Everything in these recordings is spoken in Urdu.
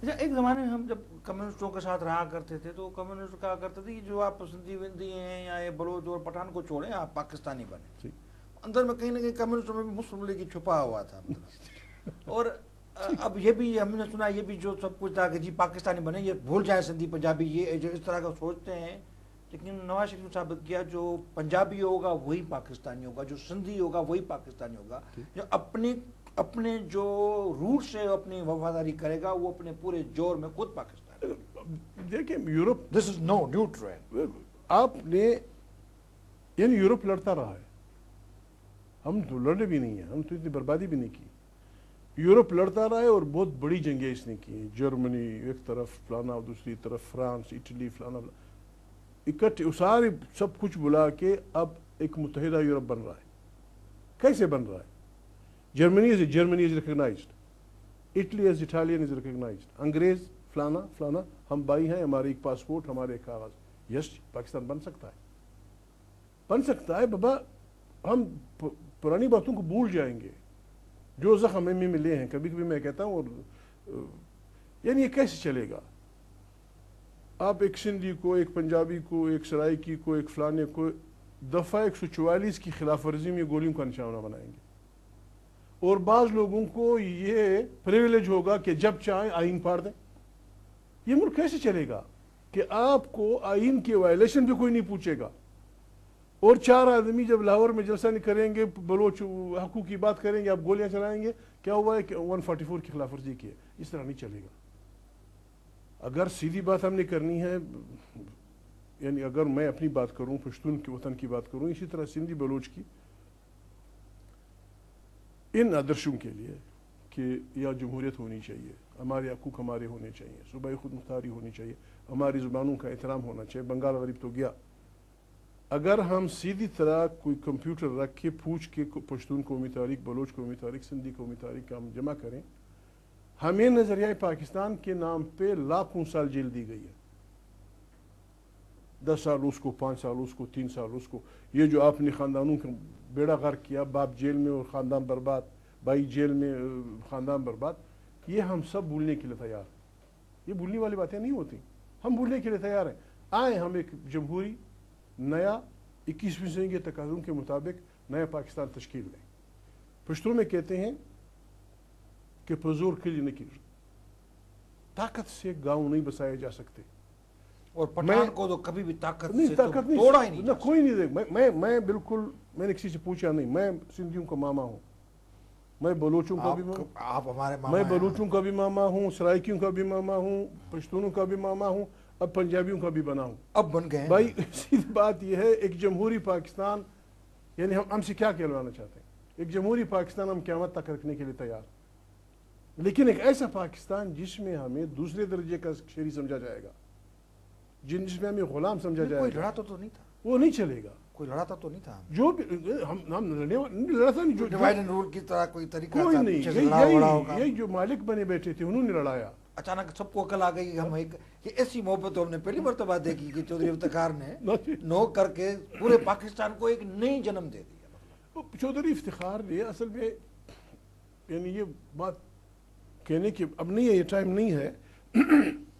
اچھا ایک زمانے میں ہم جب کمیونسٹوں کے ساتھ رہا کرتے تھے تو کمیونسٹ کہا کرتے تھے کہ جو آپ سندھی وندھی ہیں یا یہ بلوچ اور پٹھان کو چھوڑیں آپ پاکستانی بنیں. اندر میں کہیں نہ کہیں کمیونسٹوں میں بھی مسلم لیگ چھپا ہوا تھا مطلب. اور اب یہ بھی ہم نے سنا یہ بھی جو سب کچھ تھا کہ جی پاکستانی بنے یہ بھول جائیں سندھی پنجابی یہ جو اس طرح کا سوچتے ہیں. لیکن نواز شریف نے ثابت کیا جو پنجابی ہوگا وہی پاکستانی ہوگا, جو سندھی ہوگا وہی پاکستانی ہوگا, جو اپنے جو روٹ سے اپنی وفاداری کرے گا وہ اپنے پورے جور میں خود پاکستان. دیکھیں یورپ دس از نو نیو ٹرینڈ. آپ نے یعنی یورپ لڑتا رہا ہے, ہم تو لڑے بھی نہیں ہیں, ہم تو اتنی بربادی بھی نہیں کی. یورپ لڑتا رہا ہے اور بہت بڑی جنگیں اس نے کی ہیں. جرمنی ایک طرف فلانا, دوسری طرف فرانس, اٹلی, فلانا اکٹھے سارے سب کچھ بلا کے اب ایک متحدہ یورپ بن رہا ہے. کیسے بن رہا ہے؟ جرمنی از ریکگنائزڈ, اٹلی از اٹالین از ریکگنائزڈ, انگریز فلانا فلانا, ہم بھائی ہیں, ہمارے ایک پاسپورٹ, ہمارے ایک کاغذ. یس پاکستان بن سکتا ہے, بن سکتا ہے بابا. ہم پرانی باتوں کو بھول جائیں گے جو زخم میں ملے ہیں. کبھی کبھی میں کہتا ہوں اور یعنی یہ کیسے چلے گا؟ آپ ایک سندھی کو, ایک پنجابی کو, ایک سرائکی کو, ایک فلانے کو دفعہ 144 کی خلاف ورزی میں گولیوں کا نشانہ بنائیں گے. اور بعض لوگوں کو یہ پریویلیج ہوگا کہ جب چاہیں آئین پاڑ دیں. یہ ملک کیسے چلے گا کہ آپ کو آئین کے وائلیشن بھی کوئی نہیں پوچھے گا, اور 4 آدمی جب لاہور میں جلسہ نہیں کریں گے, بلوچ حقوق کی بات کریں گے, آپ گولیاں چلائیں گے, کیا ہوا ہے کہ 144 کی خلاف ورزی کی ہے. اس طرح نہیں چلے گا. اگر سیدھی بات ہم نے کرنی ہے, یعنی اگر میں اپنی بات کروں, پشتون کے وطن کی بات کروں, اسی طرح سندھی بلوچ کی, ان آدرشوں کے لیے کہ یا جمہوریت ہونی چاہیے, ہمارے حقوق ہمارے ہونے چاہیے, صوبائی خود مختاری ہونی چاہیے, ہماری زبانوں کا احترام ہونا چاہیے. بنگال غریب تو گیا. اگر ہم سیدھی طرح کوئی کمپیوٹر رکھ کے پوچھ کے پشتون قومی تاریخ, بلوچ قومی تاریخ, سندھی قومی تاریخ کا ہم جمع کریں, ہمیں نظریہ پاکستان کے نام پہ لاکھوں سال جیل دی گئی ہے. 10 سال اس کو, 5 سال اس کو, 3 سال اس کو. یہ جو آپ نے خاندانوں کا بیڑا غرق کیا, باپ جیل میں اور خاندان برباد, بھائی جیل میں خاندان برباد, یہ ہم سب بھولنے کے لیے تیار. یہ بھولنے والی باتیں نہیں ہوتی, ہم بھولنے کے لیے تیار ہیں. آئیں ہم ایک جمہوری نیا 21ویں صدی کے تقاضوں کے مطابق نیا پاکستان تشکیل دیں. پشتوں میں کہتے ہیں کہ پرزور کلی نکیر, طاقت سے گاؤں نہیں بسائے جا سکتے. اور پٹھان کو تو کبھی بھی طاقت سے نہیں, توڑا ہی نہیں. کوئی نہیں دے. میں بالکل, میں نے کسی سے پوچھا نہیں, میں سندھیوں کا ماما ہوں, میں بلوچوں کا بھی ماما, آپ ہمارے ماما, میں بلوچوں کا بھی ماما ہوں, سرائکیوں کا بھی ماما ہوں, پشتونوں کا بھی ماما ہوں, اب پنجابیوں کا بھی بنا ہوں. اب بن گئے بھائی سیدھی بات یہ ہے, ایک جمہوری پاکستان یعنی ہم سے کیا کہلوانا چاہتے ہیں؟ ایک جمہوری پاکستان ہم قیامت تک رکھنے کے لیے تیار, لیکن ایک ایسا پاکستان جس میں ہمیں دوسرے درجے کا شہری سمجھا جائے گا, جس میں ہمیں غلام سمجھا جائے گا. کوئی لڑاتا تو نہیں تھا, وہ نہیں چلے گا. کوئی لڑاتا تو نہیں تھا. جو ہم لڑاتا نہیں, جو ڈیوائڈ اینڈ رول کی طرح کوئی طریقہ کوئی تھا, نہیں. یہی جو مالک بنے بیٹھے تھے انہوں نے لڑایا. اچانک سب کو عقل آ گئی کہ ہم ایک, یہ ایسی محبت ہم نے پہلی مرتبہ دیکھی کہ چودھری افتخار نے نو کر کے پورے پاکستان کو ایک نئی جنم دے دیا. چودھری افتخار نے اصل میں یعنی یہ بات کہنے کی اب نہیں ہے, یہ ٹائم نہیں ہے.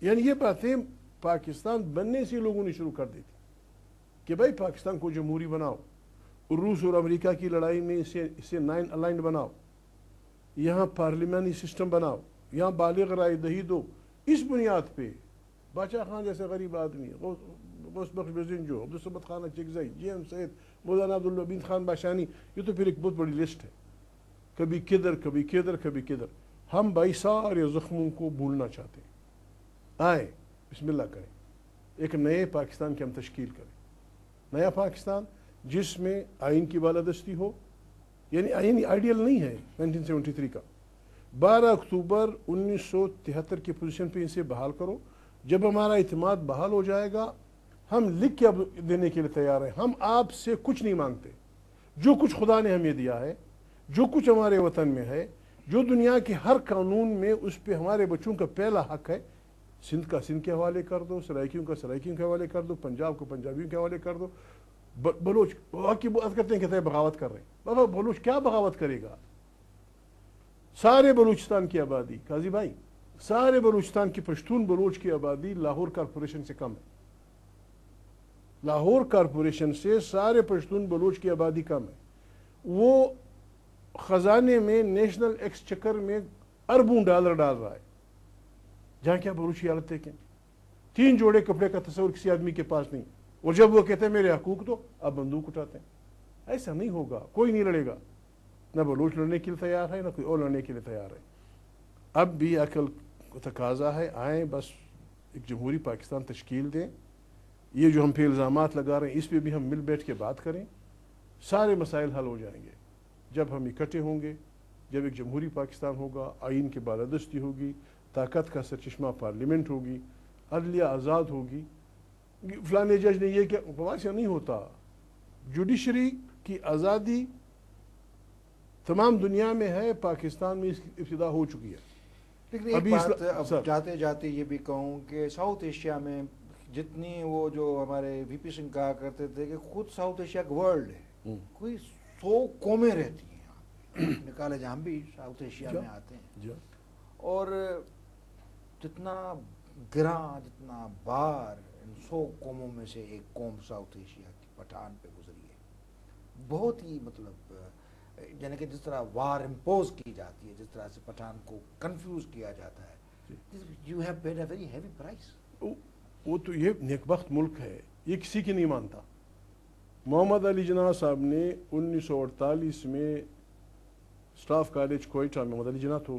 یعنی یہ باتیں پاکستان بننے سے لوگوں نے شروع کر دی تھی کہ بھائی پاکستان کو جمہوری بناؤ, روس اور امریکہ کی لڑائی میں اسے 9 الائنڈ بناؤ, یہاں پارلیمانی سسٹم بناؤ, یہاں بالغ رائے دہی دو. اس بنیاد پہ باچا خان جیسے غریب آدمی, غوث بخش بزنجو, عبدالصمد خان اچکزئی, جی ایم سید, مولانا عبداللبین خان باشانی, یہ تو پھر ایک بہت بڑی لسٹ ہے. کبھی کدھر کبھی کدھر کبھی کدھر. ہم بھائی سارے زخموں کو بھولنا چاہتے ہیں. آئیں بسم اللہ کریں, ایک نئے پاکستان کی ہم تشکیل کریں. نیا پاکستان جس میں آئین کی بالادستی ہو, یعنی آئین آئیڈیل نہیں ہے 1973 کا. 12 اکتوبر 1973 کی پوزیشن پہ اسے بحال کرو. جب ہمارا اعتماد بحال ہو جائے گا, ہم لکھ کے دینے کے لیے تیار ہیں. ہم آپ سے کچھ نہیں مانگتے. جو کچھ خدا نے ہمیں دیا ہے, جو کچھ ہمارے وطن میں ہے, جو دنیا کے ہر قانون میں اس پہ ہمارے بچوں کا پہلا حق ہے, سندھ کا سندھ کے حوالے کر دو, سرائکیوں کا سرائکیوں کے حوالے کر دو, پنجاب کو پنجابیوں کے حوالے کر دو. بلوچ کی بات کرتے ہیں کہتے ہیں بغاوت کر رہے ہیں. بابا بلوچ کیا بغاوت کرے گا؟ سارے بلوچستان کی آبادی, قاضی بھائی, سارے بلوچستان کی پشتون بلوچ کی آبادی لاہور کارپوریشن سے کم ہے. لاہور کارپوریشن سے سارے پشتون بلوچ کی آبادی کم ہے. وہ خزانے میں نیشنل ایکسچیکر میں اربوں ڈالر ڈال رہا ہے. جہاں کیا بلوچی حالت دیکھیں, 3 جوڑے کپڑے کا تصور کسی آدمی کے پاس نہیں, اور جب وہ کہتے ہیں میرے حقوق دو, آپ بندوق اٹھاتے ہیں. ایسا نہیں ہوگا, کوئی نہیں لڑے گا. نہ بلوچ لڑنے کے لیے تیار ہے, نہ کوئی اور لڑنے کے لیے تیار ہے. اب بھی عقل تقاضا ہے, آئیں بس ایک جمہوری پاکستان تشکیل دیں. یہ جو ہم پہ الزامات لگا رہے ہیں اس پہ بھی ہم مل بیٹھ کے بات کریں, سارے مسائل حل ہو جائیں گے. جب ہم اکٹھے ہوں گے, جب ایک جمہوری پاکستان ہوگا, آئین کی بالادستی ہوگی, طاقت کا سرچشمہ پارلیمنٹ ہوگی, عدلیہ آزاد ہوگی. فلانے جج نے یہ کیا, ویسا نہیں ہوتا. جوڈیشری کی آزادی تمام دنیا میں ہے, پاکستان میں اس کی ابتدا ہو چکی ہے. لیکن ایک بات اب جاتے جاتے یہ بھی کہوں کہ ساؤتھ ایشیا میں جتنی وہ جو ہمارے وی پی سنگھ کہا کرتے تھے کہ خود ساؤتھ ایشیا کا ورلڈ ہے, کوئی 100 قومیں رہتی ہیں یہاں پہ. نکالے جہاں بھی ساؤتھ ایشیا میں آتے ہیں, اور جتنا گراں جتنا بار ان 100 قوموں میں سے ایک قوم ساؤتھ ایشیا کی پٹھان پہ گزری ہے. بہت ہی مطلب یعنی کہ جس طرح وار امپوز کی جاتی ہے, جس طرح سے پٹھان کو کنفیوز کیا جاتا ہے, you have paid a very heavy price. وہ تو یہ نیکبخت ملک ہے, یہ کسی کی نہیں مانتا. محمد علی جناح صاحب نے 1948 میں اسٹاف کالج کوئٹہ میں, محمد علی جناح تو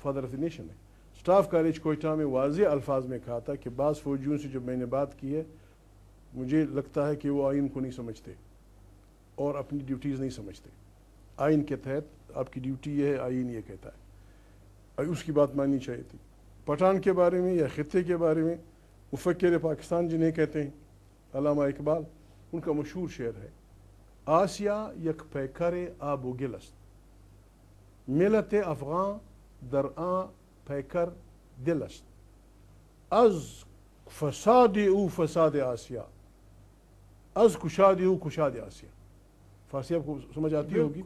فادر آف دی نیشن ہے, اسٹاف کالج کوئٹہ میں واضح الفاظ میں کہا تھا کہ بعض فوجیوں سے جب میں نے بات کی ہے مجھے لگتا ہے کہ وہ آئین کو نہیں سمجھتے اور اپنی ڈیوٹیز نہیں سمجھتے. آئین کے تحت آپ کی ڈیوٹی یہ ہے, آئین یہ کہتا ہے. اس کی بات ماننی چاہیے تھی. پٹھان کے بارے میں یا خطے کے بارے میں مفکر پاکستان جنہیں کہتے ہیں علامہ اقبال, ان کا مشہور شعر ہے, آسیا یک پیکر آب و گل است, ملت افغان در آن پیکر دل است, از فساد او فساد آسیا, از کشاد او کشاد آسیا. فارسی آپ کو سمجھ آتی ہوگی,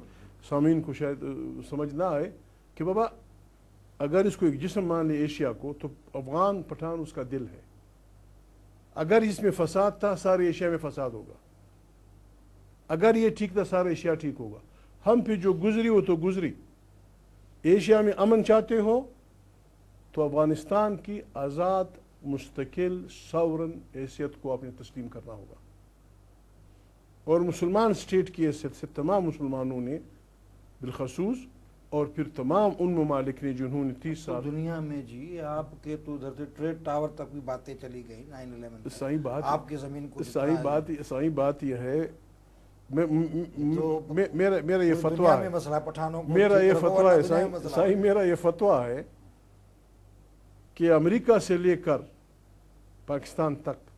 سامعین کو شاید سمجھ نہ آئے کہ بابا اگر اس کو ایک جسم مان لے ایشیا کو, تو افغان پٹھان اس کا دل ہے. اگر اس میں فساد تھا سارے ایشیا میں فساد ہوگا, اگر یہ ٹھیک تھا سارا ایشیا ٹھیک ہوگا. ہم پہ جو گزری وہ تو گزری. ایشیا میں امن چاہتے ہو تو افغانستان کی آزاد مستقل ساورن حیثیت کو آپ نے تسلیم کرنا ہوگا. اور مسلمان اسٹیٹ کی حیثیت سے تمام مسلمانوں نے بالخصوص, اور پھر تمام ان ممالک نے جنہوں نے 30 سال دنیا میں جی آپ کے تو ادھر سے ٹریڈ ٹاور تک بھی باتیں چلی گئی 9/11. صحیح بات, آپ کی زمین کو صحیح بات یہ ہے. میرا یہ فتویٰ ہے, مسئلہ پٹھانوں کو میرا یہ فتویٰ ہے صحیح, میرا یہ فتویٰ ہے کہ امریکہ سے لے کر پاکستان تک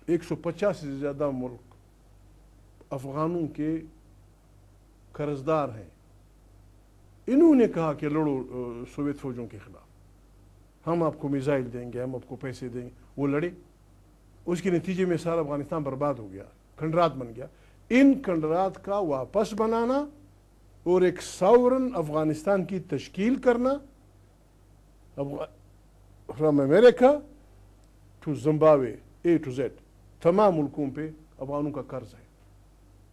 150 سے زیادہ ملک افغانوں کے قرضدار ہیں. انہوں نے کہا کہ لڑو سوویت فوجوں کے خلاف, ہم آپ کو میزائل دیں گے, ہم آپ کو پیسے دیں گے. وہ لڑے, اس کے نتیجے میں سارا افغانستان برباد ہو گیا, کھنڈرات بن گیا. ان کھنڈرات کا واپس بنانا اور ایک ساورن افغانستان کی تشکیل کرنا, from America to Zimbabwe A to Z, تمام ملکوں پہ افغانوں کا قرض ہے.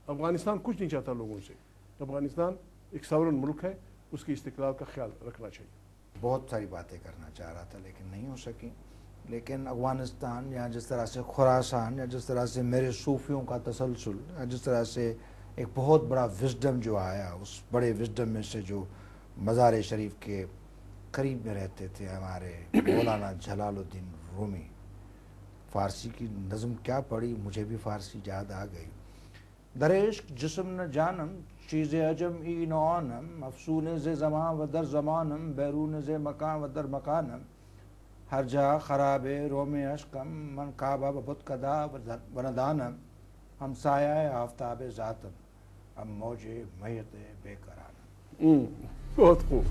افغانستان کچھ نہیں چاہتا لوگوں سے. افغانستان ایک ساورن ملک ہے, اس کی استقلال کا خیال رکھنا چاہیے. بہت ساری باتیں کرنا چاہ رہا تھا لیکن نہیں ہو سکی. لیکن افغانستان یا جس طرح سے خراسان, یا جس طرح سے میرے صوفیوں کا تسلسل, یا جس طرح سے ایک بہت بڑا وزڈم جو آیا, اس بڑے وزڈم میں سے جو مزار شریف کے قریب میں رہتے تھے ہمارے مولانا جلال الدین رومی. فارسی کی نظم کیا پڑھی, مجھے بھی فارسی یاد آ گئی. در عشق جسم نہ جانم چیز عجم ای نوانم, افسون ز زمان و در زمانم, بیرون ز مکان و در مکانم, ہر جا خراب روم اشکم, من کعبہ و بت کدا و ندانم, ہم سایہ آفتاب ذاتم, اب موج میت بے قرارم. بہت خوب.